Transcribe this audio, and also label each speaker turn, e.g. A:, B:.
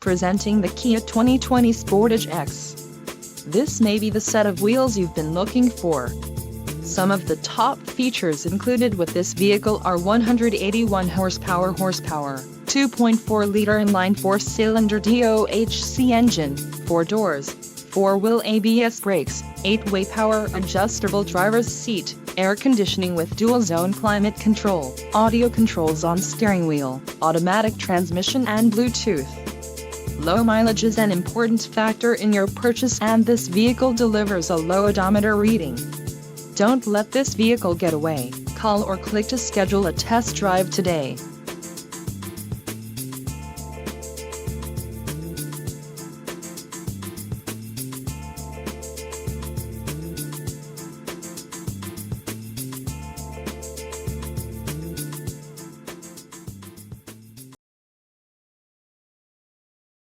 A: Presenting the Kia 2020 Sportage EX. This may be the set of wheels you've been looking for. Some of the top features included with this vehicle are 181 horsepower, 2.4-liter inline 4-cylinder DOHC engine, 4 doors, 4-wheel ABS brakes, 8-way power adjustable driver's seat, air conditioning with dual-zone climate control, audio controls on steering wheel, automatic transmission and Bluetooth. Low mileage is an important factor in your purchase, and this vehicle delivers a low odometer reading. Don't let this vehicle get away. Call or click to schedule a test drive today.